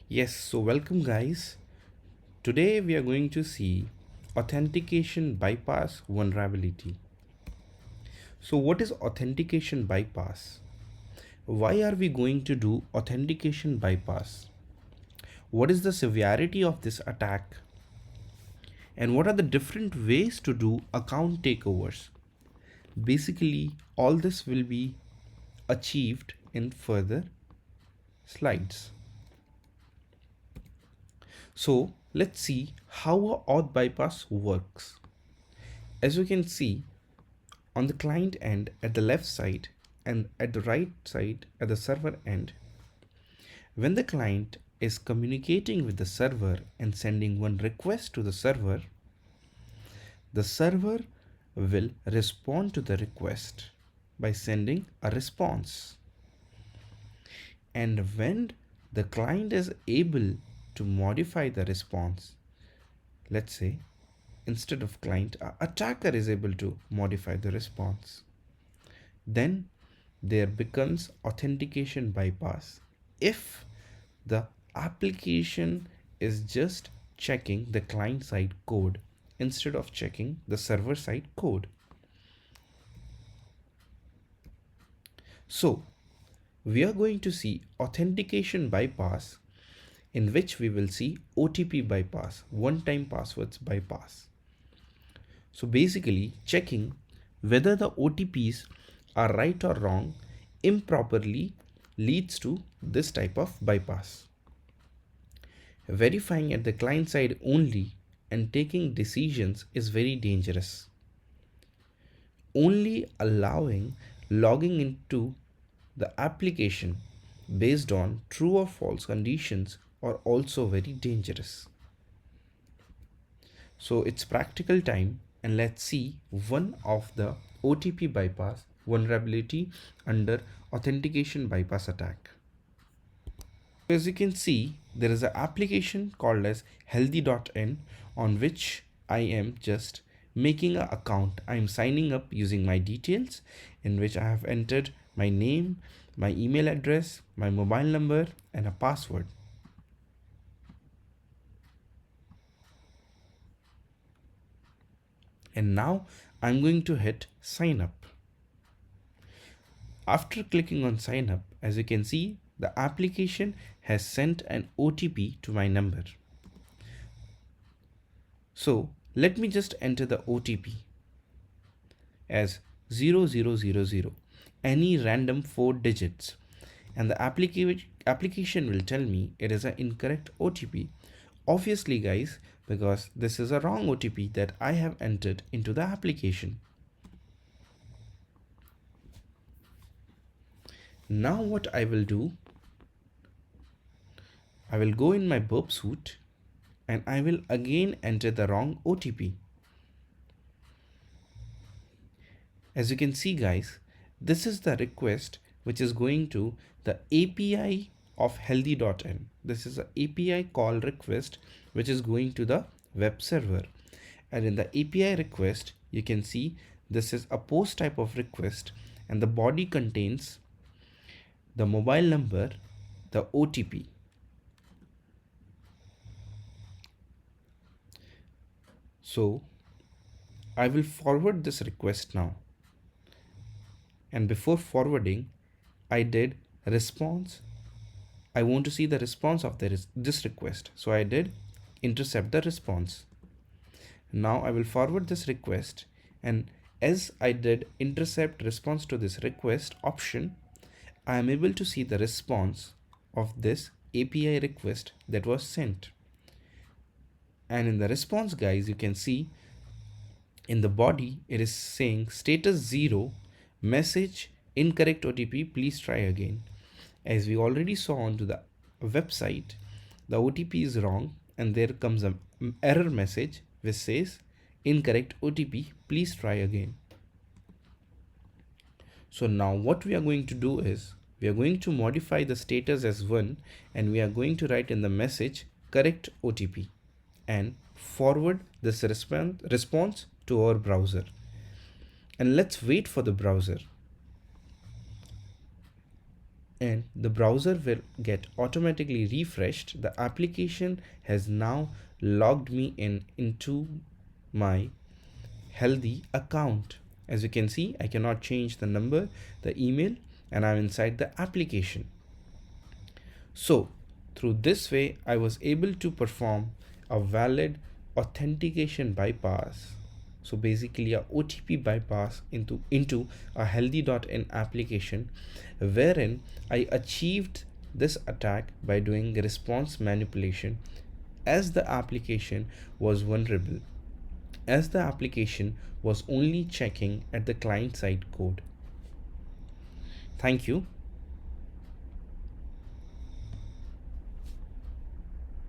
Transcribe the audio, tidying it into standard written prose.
Yes, so welcome guys. Today we are going to see authentication bypass vulnerability. So what is authentication bypass? Why are we going to do authentication bypass? What is the severity of this attack? And what are the different ways to do account takeovers? Basically, all this will be achieved in further slides. So let's see how a auth bypass works. As you can see, on the client end at the left side and at the right side at the server end, when the client is communicating with the server and sending one request to the server will respond to the request by sending a response. And when the client is able to modify the response, let's say instead of client, an attacker is able to modify the response, then there becomes authentication bypass if the application is just checking the client side code instead of checking the server side code. So we are going to see authentication bypass, in which we will see OTP bypass, one-time passwords bypass. So basically checking whether the OTPs are right or wrong improperly leads to this type of bypass. Verifying at the client side only and taking decisions is very dangerous. Only allowing logging into the application based on true or false conditions are also very dangerous. So it's practical time, and let's see one of the OTP bypass vulnerability under authentication bypass attack. As you can see, there is an application called as healthy.in on which I am just making an account. I am signing up using my details, in which I have entered my name, my email address, my mobile number and a password. And now I'm going to hit sign up. After clicking on sign up, as you can see, the application has sent an OTP to my number. So let me just enter the OTP as 0000, any random 4 digits, and the application will tell me it is an incorrect OTP. Obviously guys, because this is a wrong OTP that I have entered into the application. Now what I will do, I will go in my Burp suite and I will again enter the wrong OTP. As you can see guys, this is the request which is going to the API of healthy.in. This is an API call request which is going to the web server. And in the API request, you can see this is a post type of request, and the body contains the mobile number, the OTP. So I will forward this request now. And before forwarding, I did response. I want to see the response of this request. So I did intercept the response. Now I will forward this request, and as I did intercept response to this request option, I am able to see the response of this API request that was sent. And in the response guys, you can see in the body it is saying status 0, message incorrect OTP, please try again. As we already saw onto the website, the OTP is wrong and there comes an error message which says incorrect OTP, please try again. So now what we are going to do is we are going to modify the status as 1, and we are going to write in the message correct OTP and forward this response to our browser. And let's wait for the browser. and the browser will get automatically refreshed. The application has now logged me into my healthy account. As you can see, I cannot change the number, the email, and I'm inside the application. So through this way, I was able to perform a valid authentication bypass. So basically a OTP bypass into a healthy.in application, wherein I achieved this attack by doing response manipulation as the application was vulnerable, as the application was only checking at the client side code. Thank you.